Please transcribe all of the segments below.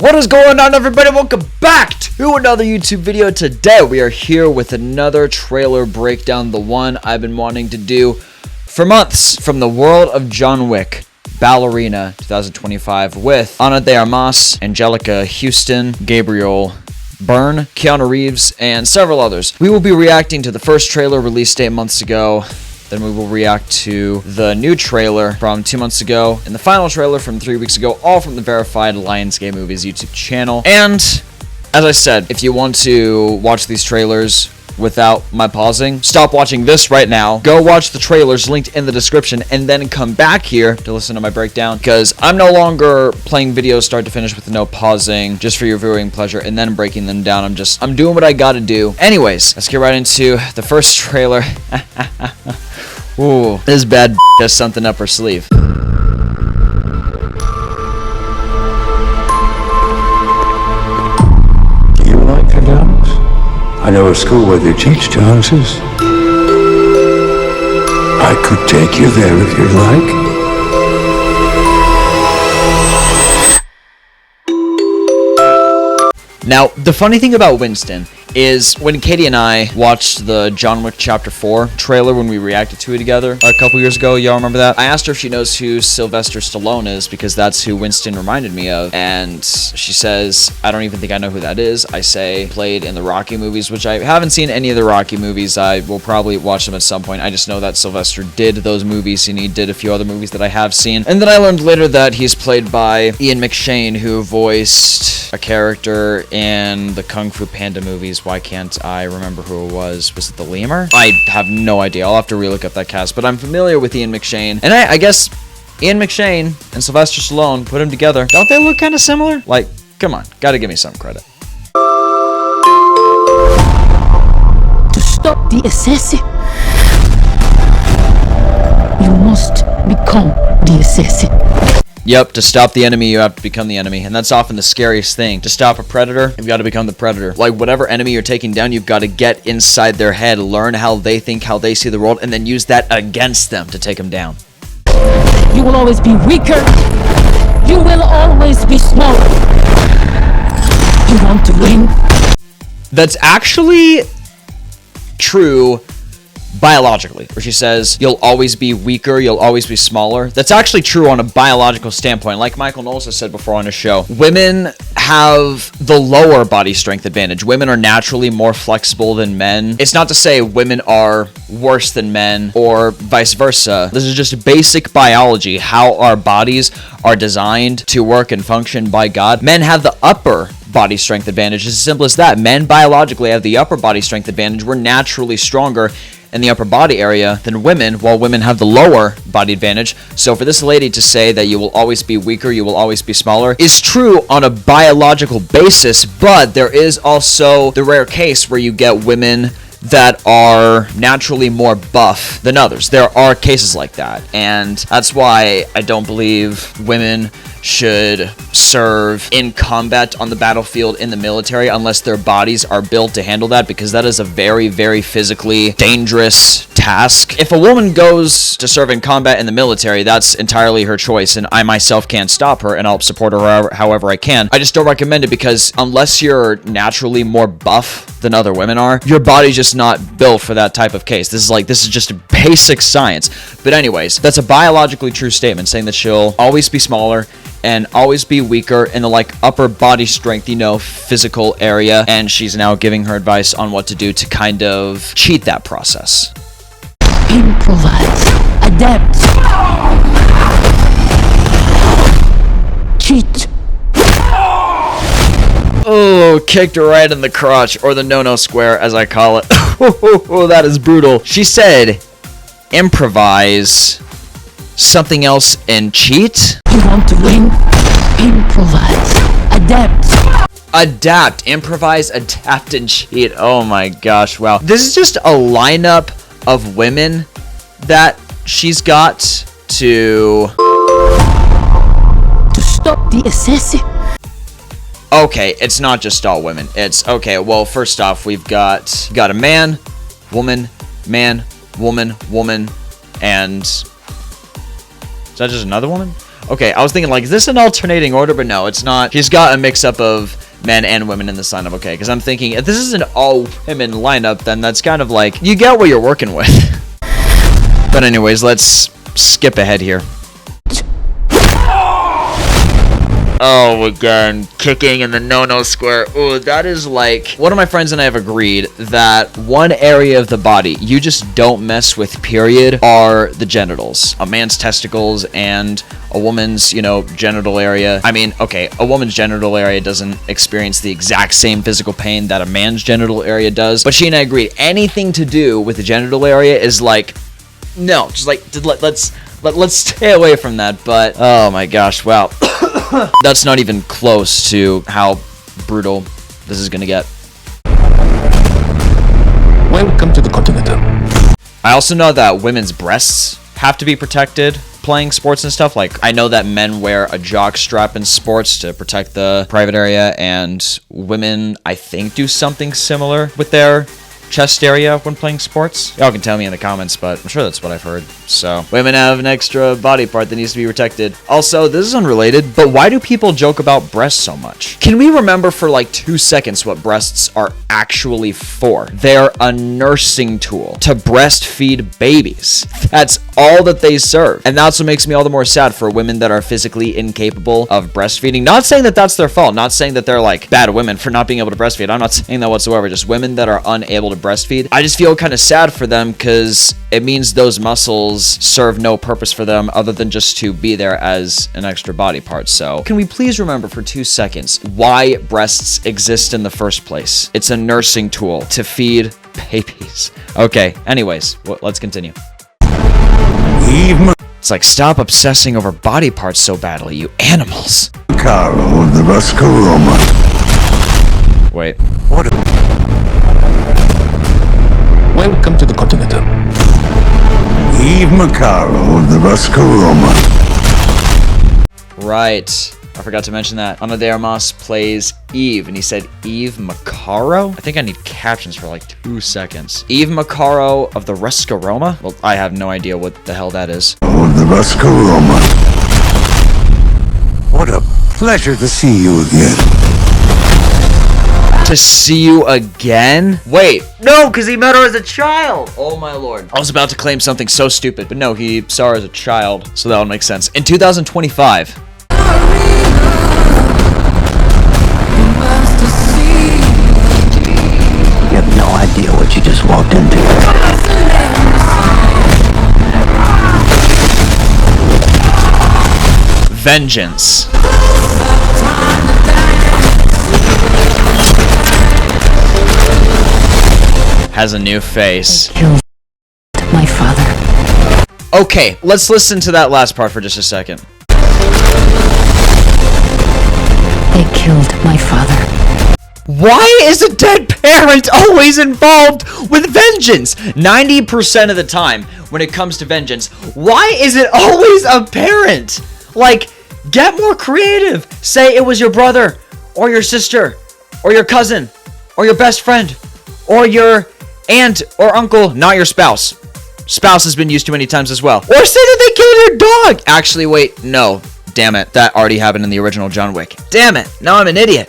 What is going on, everybody? Welcome back to another YouTube video. Today we are here with another trailer breakdown, the one I've been wanting to do for months, from the world of John Wick, Ballerina 2025, with Ana de Armas, Angelica Houston, Gabriel Byrne, Keanu Reeves, and several others. We will be reacting to the first trailer released 8 months ago. Then we will react to the new trailer from 2 months ago and the final trailer from 3 weeks ago, all from the verified Lionsgate Movies YouTube channel. And as I said, if you want to watch these trailers without my pausing, stop watching this right now. Go watch the trailers linked in the description and then come back here to listen to my breakdown, because I'm no longer playing videos start to finish with no pausing just for your viewing pleasure and then breaking them down. I'm doing what I gotta do. Anyways, let's get right into the first trailer. Ooh, this bad has something up her sleeve. Do you like to dance? I know a school where they teach dances. I could take you there if you'd like. Now, the funny thing about Winston is when Katie and I watched the John Wick Chapter 4 trailer when we reacted to it together a couple years ago, y'all remember that? I asked her if she knows who Sylvester Stallone is, because that's who Winston reminded me of, and she says, I don't even think I know who that is. I say, played in the Rocky movies, which I haven't seen any of the Rocky movies. I will probably watch them at some point. I just know that Sylvester did those movies, and he did a few other movies that I have seen. And then I learned later that he's played by Ian McShane, who voiced a character in the Kung Fu Panda movies. Why can't I remember who it was? Was it the lemur? I have no idea. I'll have to relook up that cast, but I'm familiar with Ian McShane. And I guess Ian McShane and Sylvester Stallone, put them together, don't they look kind of similar? Like, come on, gotta give me some credit. To stop the assassin, you must become the assassin. Yep, to stop the enemy, you have to become the enemy. And that's often the scariest thing. To stop a predator, you've got to become the predator. Like, whatever enemy you're taking down, you've got to get inside their head, learn how they think, how they see the world, and then use that against them to take them down. You will always be weaker. You will always be smaller. You want to win? That's actually true biologically, where she says you'll always be weaker, you'll always be smaller. That's actually true on a biological standpoint. Like Michael Knowles has said before on his show, women have the lower body strength advantage. Women are naturally more flexible than men. It's not to say women are worse than men or vice versa. This is just basic biology, how our bodies are designed to work and function by God. Men have the upper body strength advantage. It's as simple as that. Men biologically have the upper body strength advantage. We're naturally stronger in the upper body area than women, while women have the lower body advantage. So for this lady to say that you will always be weaker, you will always be smaller, is true on a biological basis, but there is also the rare case where you get women that are naturally more buff than others. There are cases like that, and that's why I don't believe women should serve in combat on the battlefield in the military unless their bodies are built to handle that, because that is a very, very physically dangerous task. If a woman goes to serve in combat in the military, that's entirely her choice, and I myself can't stop her, and I'll support her however I can. I just don't recommend it, because unless you're naturally more buff than other women are, your body's just not built for that type of case. This is just a basic science. But anyways, that's a biologically true statement, saying that she'll always be smaller and always be weaker in the upper body strength, physical area, and she's now giving her advice on what to do to kind of cheat that process. Improvise, adapt, cheat. Oh, kicked her right in the crotch, or the no-no square, as I call it. Oh, that is brutal. She said, improvise, something else, and cheat? You want to win? Improvise, adapt. Adapt, improvise, adapt, and cheat. Oh my gosh, wow. This is just a lineup of women that she's got to stop the assassin. Okay, it's not just all women. It's okay. Well, first off, we've got a man, woman, woman, and is that just another woman? Okay, I was thinking, like, is this an alternating order? But no, it's not. She's got a mix-up of men and women in this lineup, okay? Because I'm thinking, if this is an all-women lineup, then that's kind of like, you get what you're working with. But anyways, let's skip ahead here. Oh, again, kicking in the no-no square. Ooh, that is like... One of my friends and I have agreed that one area of the body you just don't mess with, period, are the genitals. A man's testicles and a woman's, you know, genital area. I mean, okay, a woman's genital area doesn't experience the exact same physical pain that a man's genital area does. But she and I agreed, anything to do with the genital area is like... No, just like, let's stay away from that. But, oh my gosh, wow. That's not even close to how brutal this is gonna get. Welcome to the continent. I also know that women's breasts have to be protected playing sports and stuff. Like, I know that men wear a jock strap in sports to protect the private area, and women, I think, do something similar with their chest area when playing sports. Y'all can tell me in the comments, but I'm sure that's what I've heard. So, women have an extra body part that needs to be protected. Also, this is unrelated, but why do people joke about breasts so much? Can we remember for like 2 seconds what breasts are actually for? They're a nursing tool to breastfeed babies. That's all that they serve. And that's what makes me all the more sad for women that are physically incapable of breastfeeding. Not saying that that's their fault. Not saying that they're like bad women for not being able to breastfeed. I'm not saying that whatsoever. Just women that are unable to breastfeed. I just feel kind of sad for them because it means those muscles serve no purpose for them other than just to be there as an extra body part. So can we please remember for 2 seconds why breasts exist in the first place? It's a nursing tool to feed babies. Okay, anyways, let's continue. It's like, stop obsessing over body parts so badly, you animals. Caro of the Roscoroma. Wait. What? Welcome to the continent. Eve Macaro of the Roscoroma. Right. I forgot to mention that. Ana de Armas plays Eve, and he said Eve Macaro? I think I need captions for like 2 seconds. Eve Macaro of the Roscoroma? Well, I have no idea what the hell that is. Of the Roscoroma. What a pleasure to see you again. To see you again? Wait, no, because he met her as a child. Oh my lord. I was about to claim something so stupid, but no, he saw her as a child, so that would make sense. In 2025. You have no idea what you just walked into. Vengeance. Has a new face. They killed my father. Okay, let's listen to that last part for just a second. They killed my father. Why is a dead parent always involved with vengeance? 90% of the time, when it comes to vengeance, why is it always a parent? Like, get more creative. Say it was your brother, or your sister, or your cousin, or your best friend, or your aunt or uncle, not your spouse. Spouse has been used too many times as well. Or say that they killed your dog. Actually, wait, no. Damn it, that already happened in the original John Wick. Damn it, now I'm an idiot.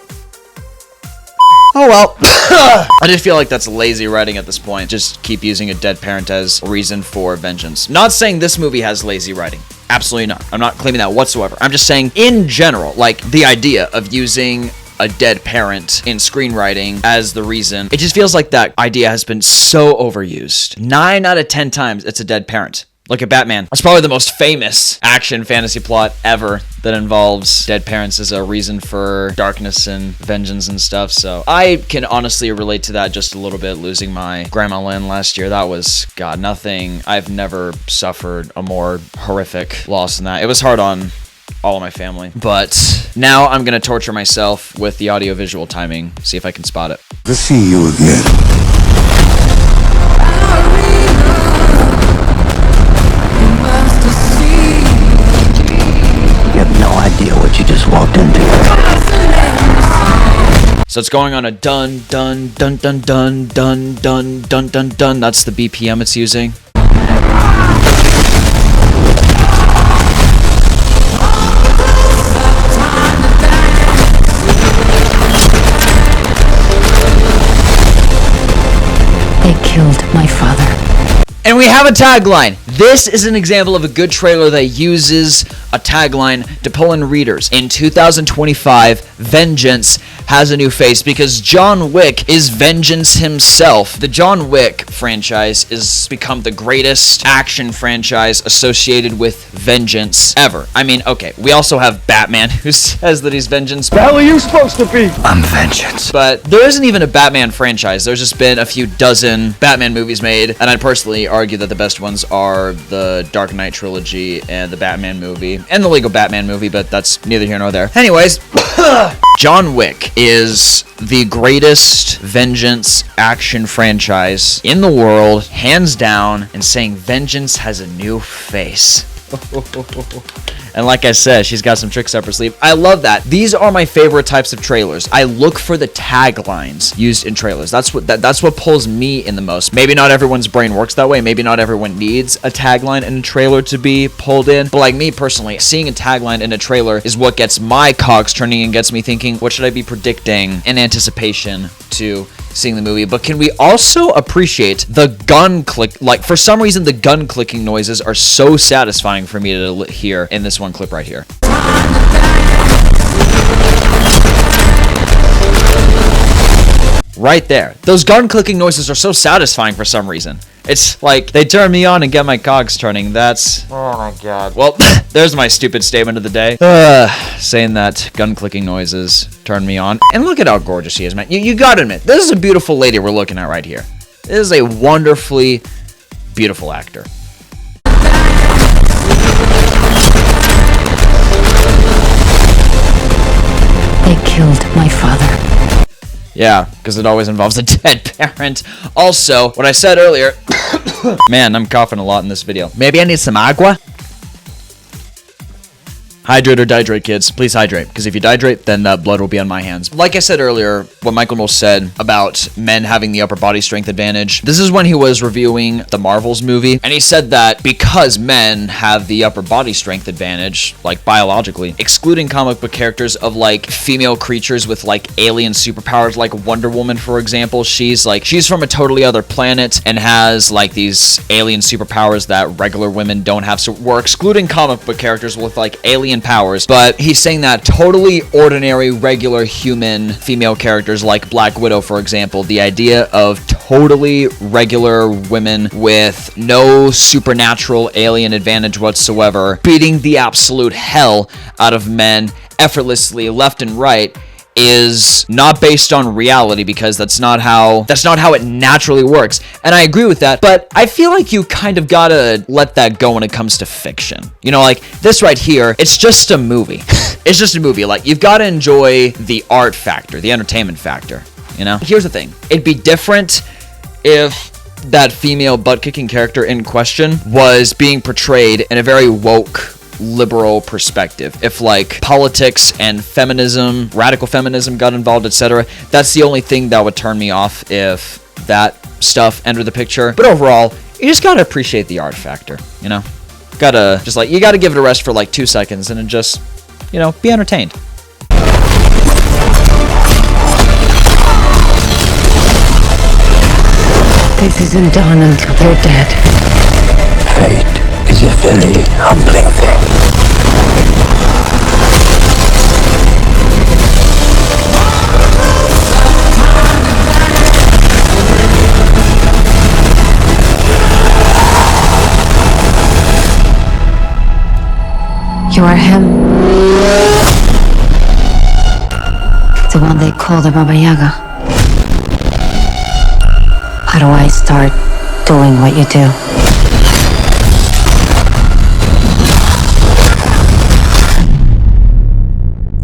Oh well. I just feel like that's lazy writing at this point. Just keep using a dead parent as a reason for vengeance. Not saying this movie has lazy writing. Absolutely not. I'm not claiming that whatsoever. I'm just saying, in general, like, the idea of using a dead parent in screenwriting as the reason, it just feels like that idea has been so overused. 9 out of 10 times, it's a dead parent. Look at Batman. That's probably the most famous action fantasy plot ever that involves dead parents as a reason for darkness and vengeance and stuff. So I can honestly relate to that just a little bit, losing my Grandma Lynn last year. That was, God, nothing. I've never suffered a more horrific loss than that. It was hard on all of my family. But now I'm going to torture myself with the audio-visual timing, see if I can spot it. To see you again. You have no idea what you just walked into. So it's going on a dun dun dun dun dun dun dun dun dun dun. That's the BPM it's using. They killed my father. And we have a tagline. This is an example of a good trailer that uses a tagline to pull in readers. In 2025, vengeance has a new face because John Wick is vengeance himself. The John Wick franchise has become the greatest action franchise associated with vengeance ever. I mean, okay, we also have Batman who says that he's vengeance. The hell are you supposed to be? I'm vengeance. But there isn't even a Batman franchise. There's just been a few dozen Batman movies made, and I'd personally argue that the best ones are the Dark Knight trilogy and the Batman movie and the Lego Batman movie, but that's neither here nor there. Anyways, John Wick is the greatest vengeance action franchise in the world, hands down, and saying vengeance has a new face. And like I said, she's got some tricks up her sleeve. I love that. These are my favorite types of trailers. I look for the taglines used in trailers. That's what pulls me in the most. Maybe not everyone's brain works that way. Maybe not everyone needs a tagline in a trailer to be pulled in. But like me personally, seeing a tagline in a trailer is what gets my cogs turning and gets me thinking, what should I be predicting in anticipation to seeing the movie? But can we also appreciate the gun click? Like, for some reason, the gun clicking noises are so satisfying for me to hear in this one clip right here. Right there. Those gun clicking noises are so satisfying for some reason. It's like they turn me on and get my cogs turning. That's... oh my god. Well, there's my stupid statement of the day. Saying that gun clicking noises turn me on. And look at how gorgeous she is, man. You gotta admit, this is a beautiful lady we're looking at right here. This is a wonderfully beautiful actor. They killed my father. Yeah, because it always involves a dead parent. Also, what I said earlier... Man, I'm coughing a lot in this video. Maybe I need some agua? Hydrate or dihydrate, kids. Please hydrate, because if you dihydrate, then blood will be on my hands. Like I said earlier, what Michael Knowles said about men having the upper body strength advantage, this is when he was reviewing the Marvels movie, and he said that because men have the upper body strength advantage, like biologically, excluding comic book characters of like female creatures with like alien superpowers, like Wonder Woman, for example, she's from a totally other planet and has like these alien superpowers that regular women don't have. So we're excluding comic book characters with like alien powers, but he's saying that totally ordinary, regular human female characters like Black Widow, for example, the idea of totally regular women with no supernatural alien advantage whatsoever, beating the absolute hell out of men effortlessly left and right, is not based on reality, because that's not how it naturally works. And I agree with that, but I feel like you kind of gotta let that go when it comes to fiction. You know, like this right here, it's just a movie. It's just a movie. Like, you've got to enjoy the art factor, the entertainment factor, you know? Here's the thing. It'd be different if that female butt-kicking character in question was being portrayed in a very woke, liberal perspective. If like politics and feminism, radical feminism got involved, etc., that's the only thing that would turn me off if that stuff entered the picture. But overall, you just gotta appreciate the art factor, you know? Gotta just like, you gotta give it a rest for like 2 seconds and then just, you know, be entertained. This isn't done until they're dead. Fate is a very humbling thing. You are him. The one they call the Baba Yaga. How do I start doing what you do?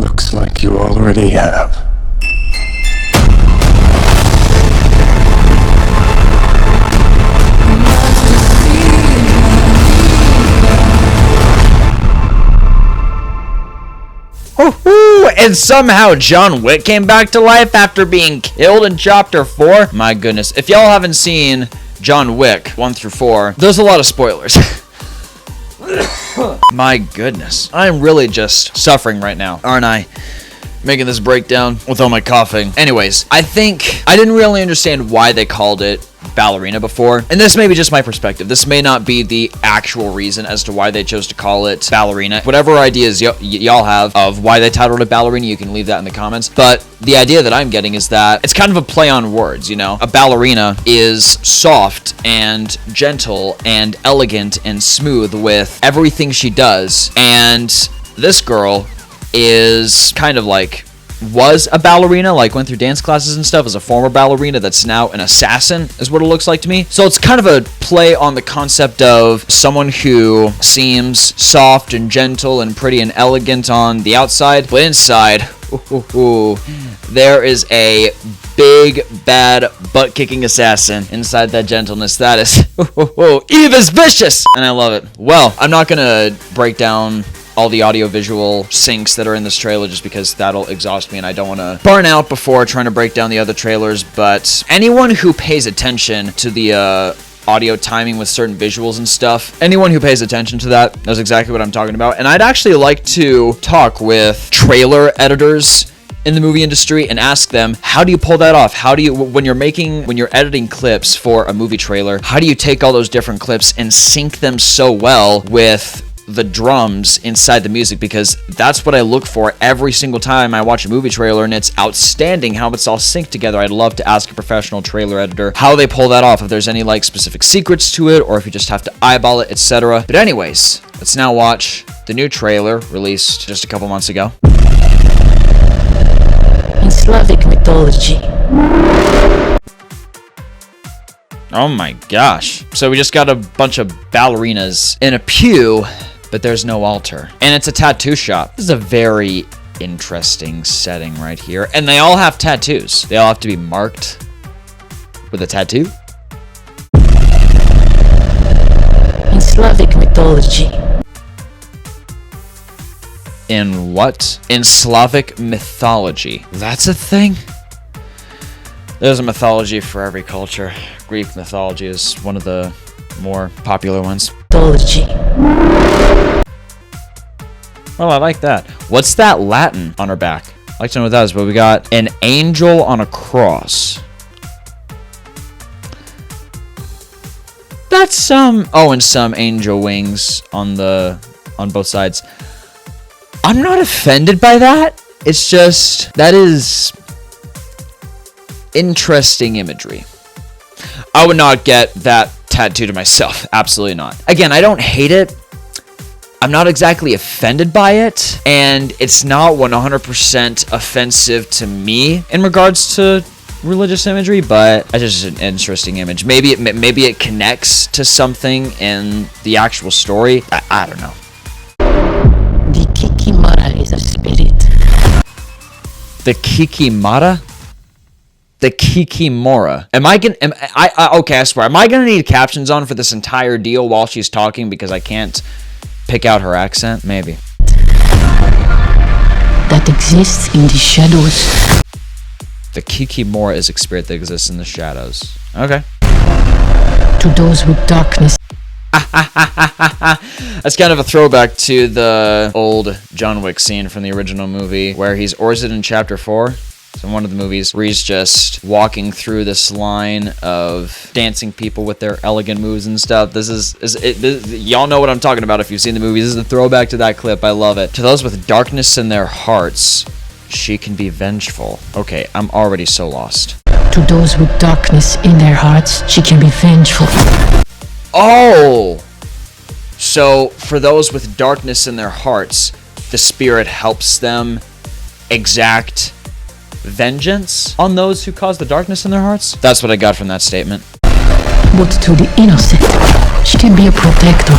Looks like you already have. And somehow John Wick came back to life after being killed in Chapter 4. My goodness. If y'all haven't seen John Wick 1 through 4, there's a lot of spoilers. My goodness. I'm really just suffering right now, aren't I? making this breakdown with all my coughing. Anyways, I think I didn't really understand why they called it Ballerina before, and this may be just my perspective. This may not be the actual reason as to why they chose to call it Ballerina. Whatever ideas y'all have of why they titled it Ballerina, you can leave that in the comments. But the idea that I'm getting is that it's kind of a play on words, you know? A ballerina is soft and gentle and elegant and smooth with everything she does, and this girl is kind of like was a ballerina, like went through dance classes and stuff as a former ballerina that's now an assassin is what it looks like to me. So it's kind of a play on the concept of someone who seems soft and gentle and pretty and elegant on the outside, but inside, there is a big, bad, butt-kicking assassin inside that gentleness. That is, Eve is vicious! And I love it. Well, I'm not gonna break down all the audio-visual syncs that are in this trailer just because that'll exhaust me and I don't want to burn out before trying to break down the other trailers, but anyone who pays attention to the audio timing with certain visuals and stuff, anyone who pays attention to that knows exactly what I'm talking about. And I'd actually like to talk with trailer editors in the movie industry and ask them, how do you pull that off? How do you, when you're editing clips for a movie trailer, how do you take all those different clips and sync them so well with the drums inside the music? Because that's what I look for every single time I watch a movie trailer, and it's outstanding how it's all synced together. I'd love to ask a professional trailer editor how they pull that off, if there's any like specific secrets to it, or if you just have to eyeball it, etc. But anyways, let's now watch the new trailer released just a couple months ago. In Slavic mythology, Oh my gosh. So we just got a bunch of ballerinas in a pew, but there's no altar. And it's a tattoo shop. This is a very interesting setting right here. And they all have tattoos. They all have to be marked with a tattoo. in Slavic mythology, In what? In Slavic mythology. That's a thing? There's a mythology for every culture. Greek mythology is one of the more popular ones. mythology, Well, I like that. What's that Latin on her back? I'd like to know what that is, but we got an angel on a cross. That's some... Oh, and some angel wings on both sides. I'm not offended by that. It's just... That is... interesting imagery. I would not get that tattoo to myself. Absolutely not. Again, I don't hate it. I'm not exactly offended by it, and it's not 100% offensive to me in regards to religious imagery, but it's just an interesting image. Maybe it connects to something in the actual story. I don't know. the Kikimara is a spirit. The Kikimara? The Kikimora. Okay, I swear. Am I gonna need captions on for this entire deal while she's talking because I can't pick out her accent? Maybe. That exists in the shadows. The Kikimora is a spirit that exists in the shadows. Okay. To those with darkness That's kind of a throwback to the old John Wick scene from the original movie where or is it in chapter 4? So in one of the movies where he's just walking through this line of dancing people with their elegant moves and stuff. Y'all know what I'm talking about if you've seen the movie. This is a throwback to that clip. I love it. To those with darkness in their hearts, she can be vengeful. Okay, I'm already so lost. To those with darkness in their hearts, she can be vengeful. Oh! So, for those with darkness in their hearts, the spirit helps them exact vengeance on those who cause the darkness in their hearts? That's what I got from that statement. But to the innocent, she can be a protector.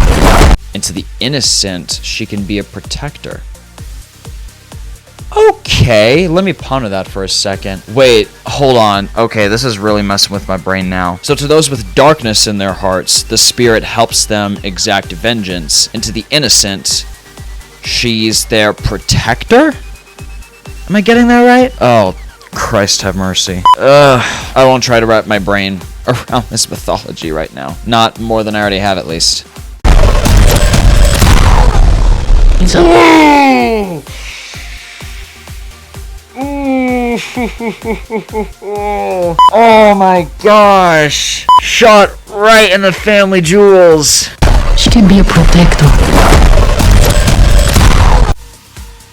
And to the innocent, she can be a protector. Okay, let me ponder that for a second. Wait, hold on. Okay, this is really messing with my brain now. So to those with darkness in their hearts, the spirit helps them exact vengeance. And to the innocent, she's their protector? Am I getting that right? Oh, Christ have mercy. I won't try to wrap my brain around this mythology right now. Not more than I already have, at least. Oh my gosh. Shot right in the family jewels. She can be a protector.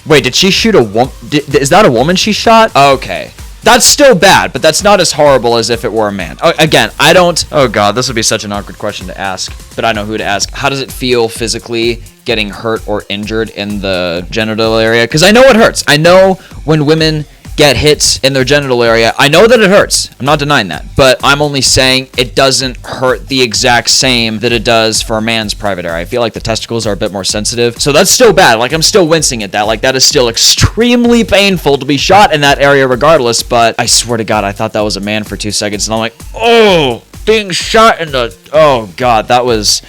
Wait, did she shoot a woman? Is that a woman she shot? Okay. That's still bad, but that's not as horrible as if it were a man. Again, I don't... Oh god, this would be such an awkward question to ask, but I know who to ask. How does it feel physically getting hurt or injured in the genital area? Because I know it hurts. I know when women get hits in their genital area, I know that it hurts. I'm not denying that. But I'm only saying it doesn't hurt the exact same that it does for a man's private area. I feel like the testicles are a bit more sensitive. So that's still bad. Like, I'm still wincing at that. Like, that is still extremely painful to be shot in that area regardless. But I swear to God, I thought that was a man for 2 seconds. And I'm like, oh, being shot in the... Oh, God, that was...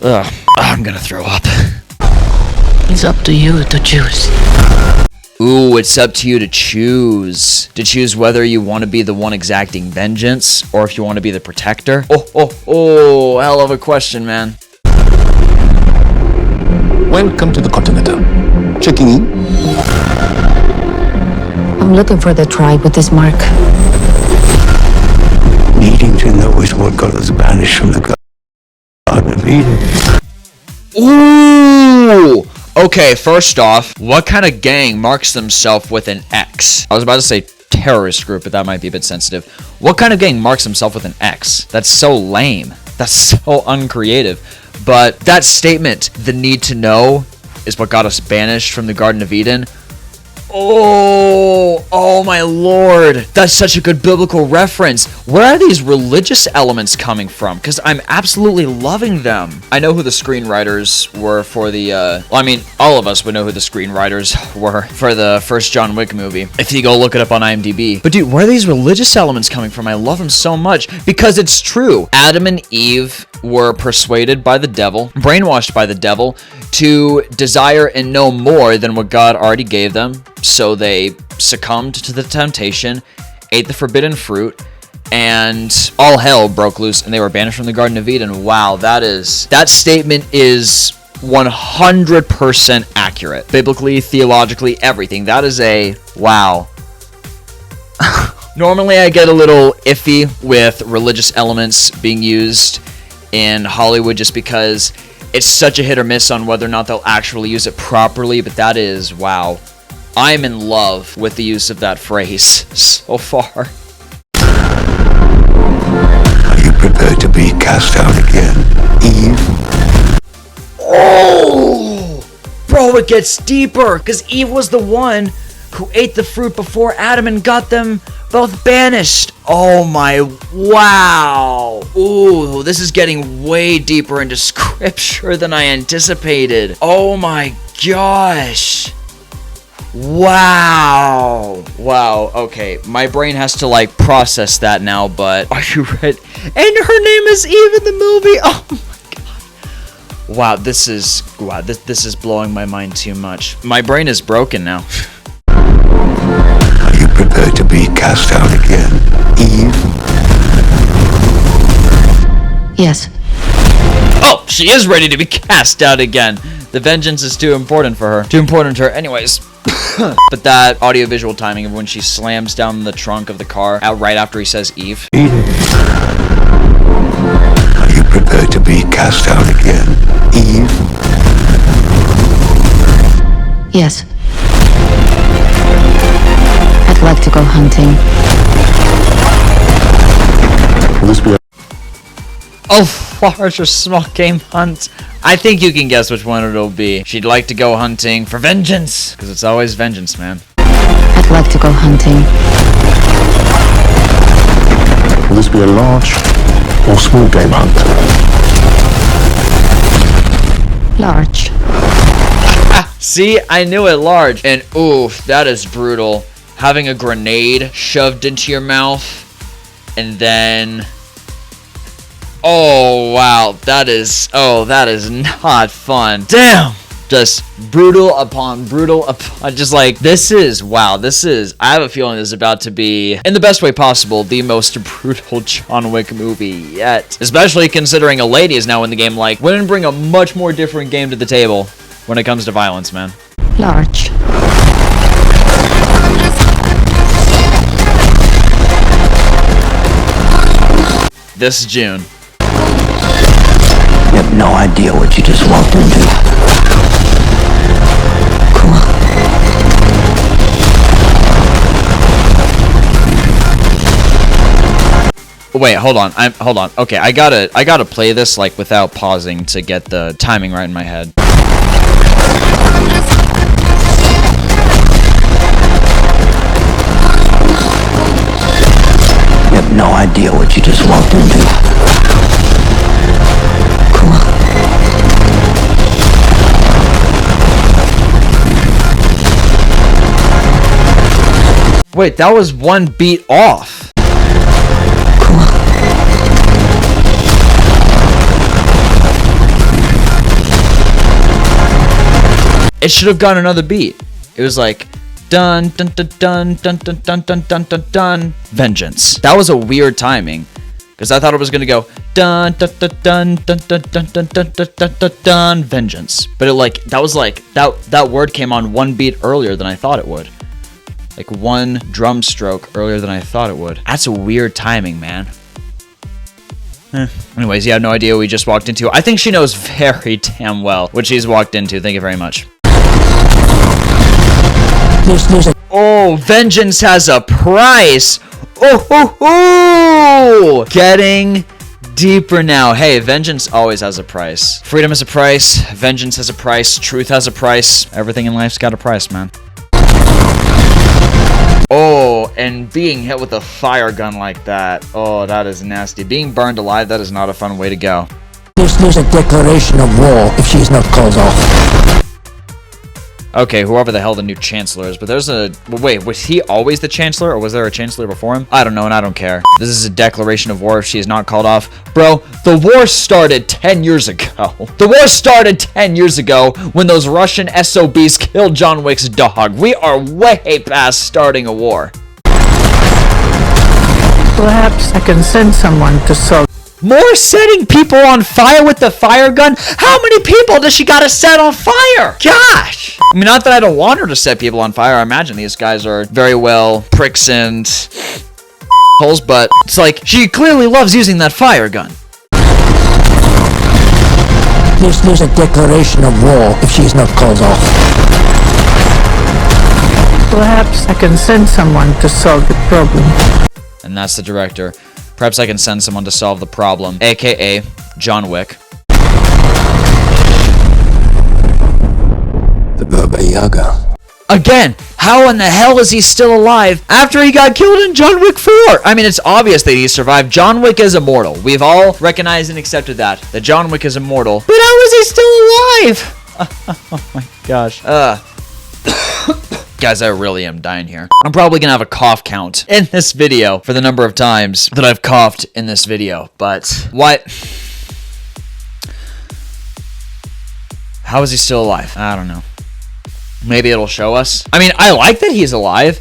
Ugh. I'm gonna throw up. It's up to you to choose. Ooh, it's up to you to choose. To choose whether you want to be the one exacting vengeance or if you want to be the protector. Oh, hell of a question, man. Welcome to the Continental. Checking in. I'm looking for the tribe with this mark. Needing to know is what got us banished from the Garden of Eden. Ooh! Okay, first off, what kind of gang marks themselves with an X? I was about to say terrorist group, but that might be a bit sensitive. What kind of gang marks themselves with an X? That's so lame. That's so uncreative. But that statement, the need to know, is what got us banished from the Garden of Eden. Oh my lord. That's such a good biblical reference. Where are these religious elements coming from? Because I'm absolutely loving them. I know who the screenwriters were for the, all of us would know who the screenwriters were for the first John Wick movie, if you go look it up on IMDb. But dude, where are these religious elements coming from? I love them so much because it's true. Adam and Eve were persuaded by the devil, brainwashed by the devil, to desire and know more than what God already gave them. So they succumbed to the temptation, ate the forbidden fruit, and all hell broke loose and they were banished from the Garden of Eden. Wow, that statement is 100% accurate. Biblically, theologically, everything. That is a wow. Normally I get a little iffy with religious elements being used in Hollywood just because it's such a hit or miss on whether or not they'll actually use it properly, but that is, wow. I'm in love with the use of that phrase so far. Are you prepared to be cast out again, Eve? Oh! Bro, it gets deeper, because Eve was the one who ate the fruit before Adam and got them both banished. Oh my, wow. Ooh, this is getting way deeper into scripture than I anticipated. Oh my gosh. Wow. Okay, my brain has to like process that now, but are you ready? And her name is Eve in the movie. Oh my god. Wow, this is blowing my mind too much. My brain is broken now. Are you prepared to be cast out again, Eve? Yes. Oh, she is ready to be cast out again. The vengeance is too important for her. Too important to her. Anyways. But that audio-visual timing of when she slams down the trunk of the car out right after he says Eve. Eden. Are you prepared to be cast out again, Eve? Yes. I'd like to go hunting. Will this be a large or small game hunt? I think you can guess which one it'll be. She'd like to go hunting for vengeance, because it's always vengeance, man. I'd like to go hunting. Will this be a large or small game hunt? Large. See, I knew it, large. And oof, that is brutal. Having a grenade shoved into your mouth, and then... Oh, wow, that is not fun. Damn! Just brutal upon brutal upon, just like, I have a feeling this is about to be, in the best way possible, the most brutal John Wick movie yet. Especially considering a lady is now in the game. Like, women bring a much more different game to the table when it comes to violence, man. Large. this June. You have no idea what you just walked into. Come on. Wait, hold on. Hold on. Okay, I gotta play this like without pausing to get the timing right in my head. You have no idea what you just walked into. Come on. Wait, that was one beat off. Come on. It should have gone another beat. It was like dun dun dun dun dun dun dun dun dun dun dun vengeance. That was a weird timing because I thought it was gonna go dun dun dun dun dun dun dun dun dun dun dun dun dun vengeance. But it like that was like that word came on one beat earlier than I thought it would. Like one drum stroke earlier than I thought it would. That's a weird timing, man. Anyways, you have no idea what we just walked into. I think she knows very damn well what she's walked into. Thank you very much. Oh, vengeance has a price. Oh, getting deeper now. Hey, vengeance always has a price. Freedom has a price. Vengeance has a price. Truth has a price. Everything in life's got a price, man. Oh, and being hit with a fire gun like that. Oh, that is nasty. Being burned alive, that is not a fun way to go. There's a declaration of war if she's not called off. Okay, whoever the hell the new chancellor is, but there's a... Wait, was he always the chancellor, or was there a chancellor before him? I don't know, and I don't care. This is a declaration of war if she is not called off. Bro, the war started 10 years ago. The war started 10 years ago when those Russian SOBs killed John Wick's dog. We are way past starting a war. Perhaps I can send someone to solve. More setting people on fire with the fire gun? How many people does she gotta set on fire? Gosh! I mean, not that I don't want her to set people on fire. I imagine these guys are very well pricks and holes, but it's like she clearly loves using that fire gun. There's a declaration of war if she's not called off. Perhaps I can send someone to solve the problem. And that's the director. Perhaps I can send someone to solve the problem, aka John Wick. The Baba Yaga. Again, how in the hell is he still alive after he got killed in John Wick 4? I mean, it's obvious that he survived. John Wick is immortal. We've all recognized and accepted that John Wick is immortal. But how is he still alive? Oh my gosh. Guys, I really am dying here. I'm probably gonna have a cough count in this video for the number of times that I've coughed in this video, but what? How is he still alive? I don't know. Maybe it'll show us. I mean, I like that he's alive,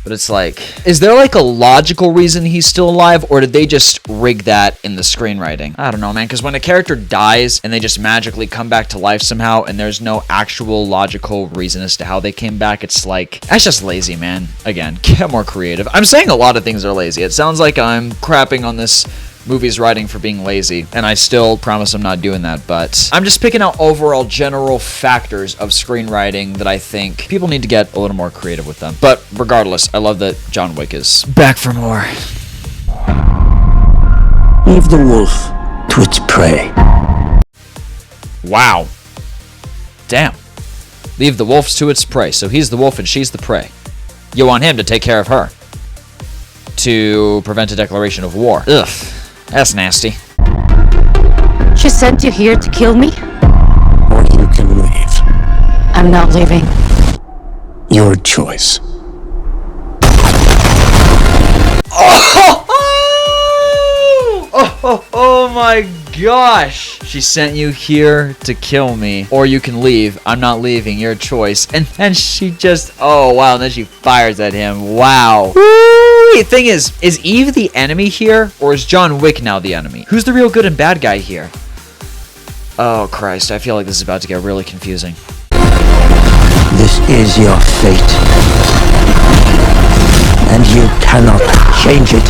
but it's like, is there like a logical reason he's still alive, or did they just rig that in the screenwriting? I don't know, man, because when a character dies and they just magically come back to life somehow and there's no actual logical reason as to how they came back, it's like, that's just lazy, man. Again, get more creative. I'm saying a lot of things are lazy. It sounds like I'm crapping on this movie's writing for being lazy, and I still promise I'm not doing that, but I'm just picking out overall general factors of screenwriting that I think people need to get a little more creative with them. But regardless, I love that John Wick is back for more. Leave the wolf to its prey. Wow. Damn. Leave the wolves to its prey. So he's the wolf and she's the prey. You want him to take care of her to prevent a declaration of war. Ugh. That's nasty. She sent you here to kill me? Or you can leave. I'm not leaving. Your choice. Oh my gosh. She sent you here to kill me. Or you can leave. I'm not leaving. Your choice. And then she just... Oh, wow. And then she fires at him. Wow. The thing is Eve the enemy here? Or is John Wick now the enemy? Who's the real good and bad guy here? Oh, Christ. I feel like this is about to get really confusing. This is your fate. And you cannot change it.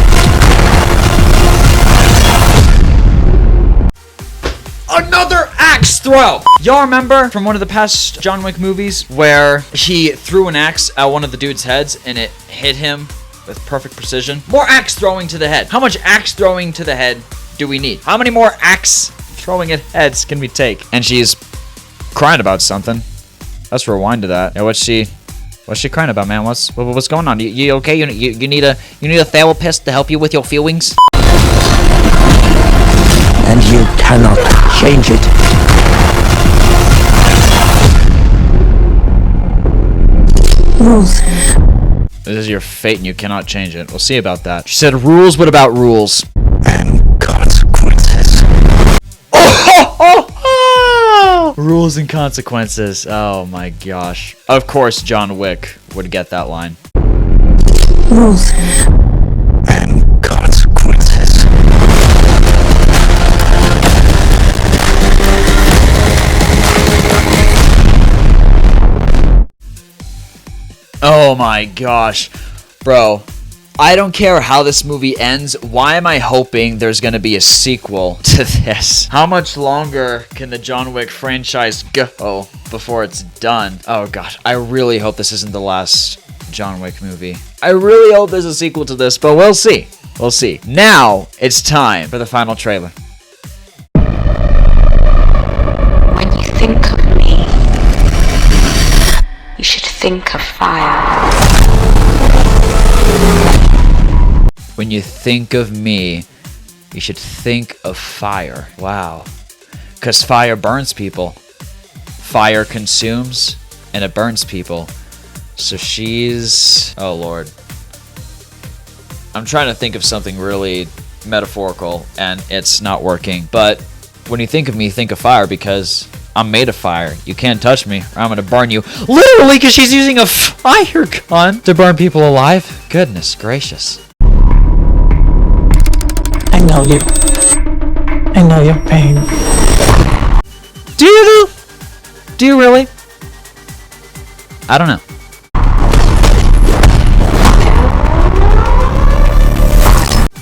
another axe throw. Y'all remember from one of the past John Wick movies where he threw an axe at one of the dude's heads and it hit him with perfect precision? More axe throwing to the head. How much axe throwing to the head do we need? How many more axe throwing at heads can we take? And she's crying about something. Let's rewind to that. Yeah, what's she crying about, man? What's going on? You okay? You need a therapist to help you with your feelings? And you cannot change it. Rules. This is your fate and you cannot change it. We'll see about that. She said rules, what about rules? And consequences. Rules and consequences. Oh my gosh. Of course John Wick would get that line. Rules. And consequences. Oh my gosh. Bro, I don't care how this movie ends. Why am I hoping there's gonna be a sequel to this? How much longer can the John Wick franchise go before it's done? Oh gosh, I really hope this isn't the last John Wick movie. I really hope there's a sequel to this, but we'll see. We'll see. Now, it's time for the final trailer. When you think of me, you should think of fire. When you think of me, you should think of fire. Wow. Because fire burns people. Fire consumes, and it burns people. So she's... Oh, Lord. I'm trying to think of something really metaphorical, and it's not working. But when you think of me, think of fire, because I'm made of fire. You can't touch me, or I'm going to burn you. Literally, because she's using a fire gun to burn people alive. Goodness gracious. I know you. I know your pain. Do you though? Do you really? I don't know.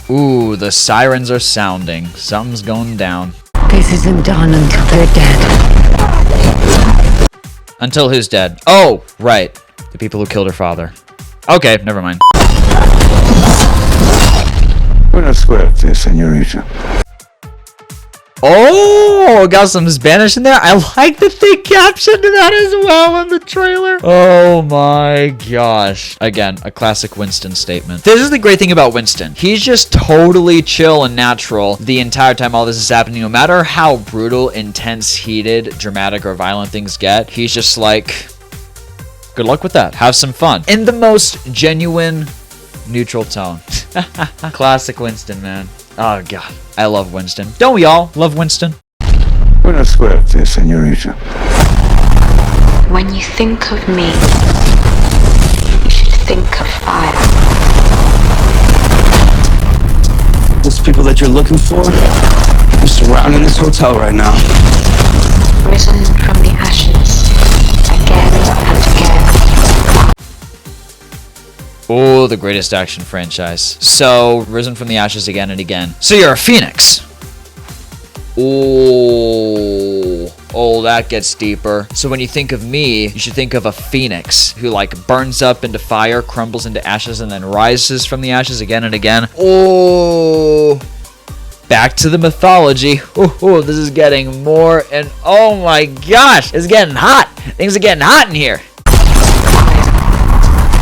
Ooh, the sirens are sounding. Something's going down. This isn't done until they're dead. Until who's dead? Oh, right. The people who killed her father. Okay, never mind. Buena suerte, señorita. Oh, got some Spanish in there. I like that they captioned that as well in the trailer. Oh my gosh. Again, a classic Winston statement. This is the great thing about Winston. He's just totally chill and natural the entire time all this is happening. No matter how brutal, intense, heated, dramatic, or violent things get, he's just like, good luck with that. Have some fun. In the most genuine, neutral tone. Classic Winston, man. Oh god, I love Winston. Don't we all love Winston? Buena suerte, señorita. When you think of me, you should think of fire. Those people that you're looking for are surrounding this hotel right now. Risen from the ashes, again and again. Oh, the greatest action franchise. So, risen from the ashes again and again. So you're a phoenix. Oh, that gets deeper. So when you think of me, you should think of a phoenix who like burns up into fire, crumbles into ashes, and then rises from the ashes again and again. Oh, back to the mythology. Oh, this is getting more and oh my gosh, it's getting hot. Things are getting hot in here.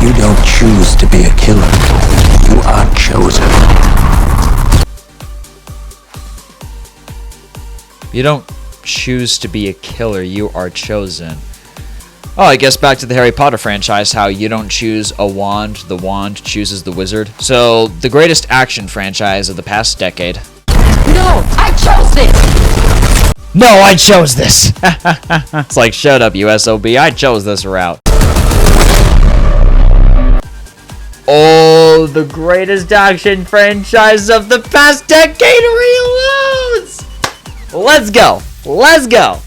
You don't choose to be a killer. You are chosen. You don't choose to be a killer, you are chosen. Oh, I guess back to the Harry Potter franchise, how you don't choose a wand, the wand chooses the wizard. So, the greatest action franchise of the past decade. No, I chose this! No, I chose this! It's like, shut up, you SOB, I chose this route. Oh, the greatest action franchise of the past decade reloads! Let's go! Let's go!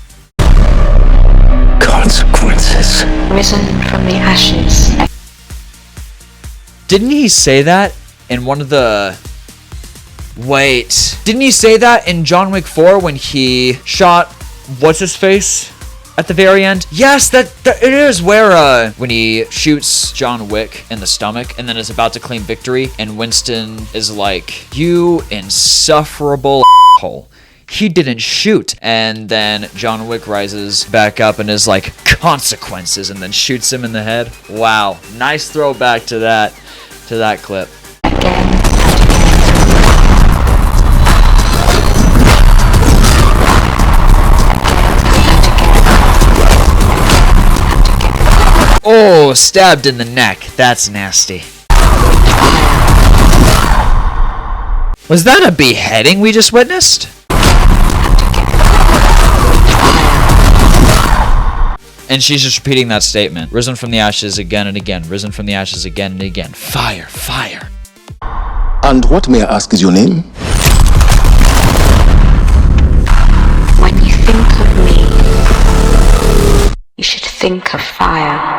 Consequences. Risen from the ashes. Didn't he say that in one of the Wait, didn't he say that in John Wick 4 when he shot what's his face at the very end? Yes, that it is where when he shoots John Wick in the stomach and then is about to claim victory, and Winston is like, "You insufferable hole. He didn't shoot." And then John Wick rises back up and is like, "Consequences," and then shoots him in the head. Wow, nice throwback to that clip. Oh, stabbed in the neck. That's nasty. Was that a beheading we just witnessed? And she's just repeating that statement. Risen from the ashes again and again. Risen from the ashes again and again. Fire, fire. And what, may I ask, is your name? When you think of me, you should think of fire.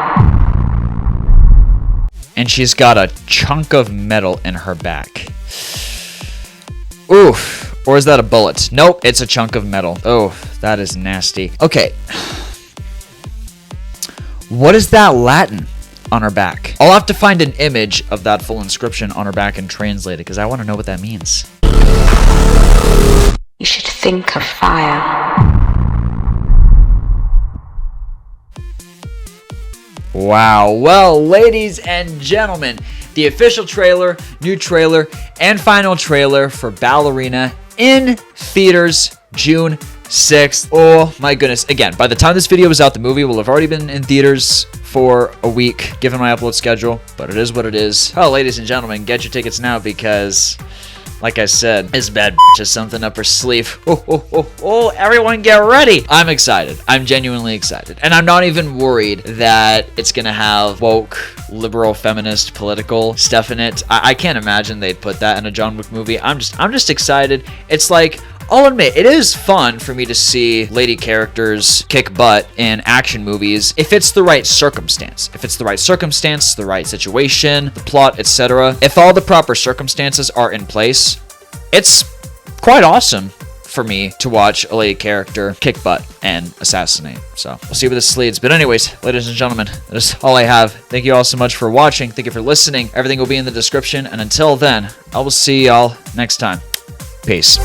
And she's got a chunk of metal in her back. Oof. Or is that a bullet? Nope, it's a chunk of metal. Oh, that is nasty. Okay. What is that Latin on her back? I'll have to find an image of that full inscription on her back and translate it, because I want to know what that means. You should think of fire. Wow. Well, ladies and gentlemen, the official trailer, new trailer, and final trailer for Ballerina in theaters June 6th. Oh my goodness. Again, by the time this video is out, the movie will have already been in theaters for a week, given my upload schedule, but it is what it is. Oh, ladies and gentlemen, get your tickets now, because like I said, this bad bitch has something up her sleeve. Oh, everyone get ready. I'm excited. I'm genuinely excited. And I'm not even worried that it's gonna have woke, liberal, feminist, political stuff in it. I can't imagine they'd put that in a John Wick movie. I'm just excited. It's like, I'll admit, it is fun for me to see lady characters kick butt in action movies if it's the right circumstance. If it's the right circumstance, the right situation, the plot, etc. If all the proper circumstances are in place, it's quite awesome for me to watch a lady character kick butt and assassinate. So we'll see where this leads. But anyways, ladies and gentlemen, that is all I have. Thank you all so much for watching. Thank you for listening. Everything will be in the description. And until then, I will see y'all next time. Peace.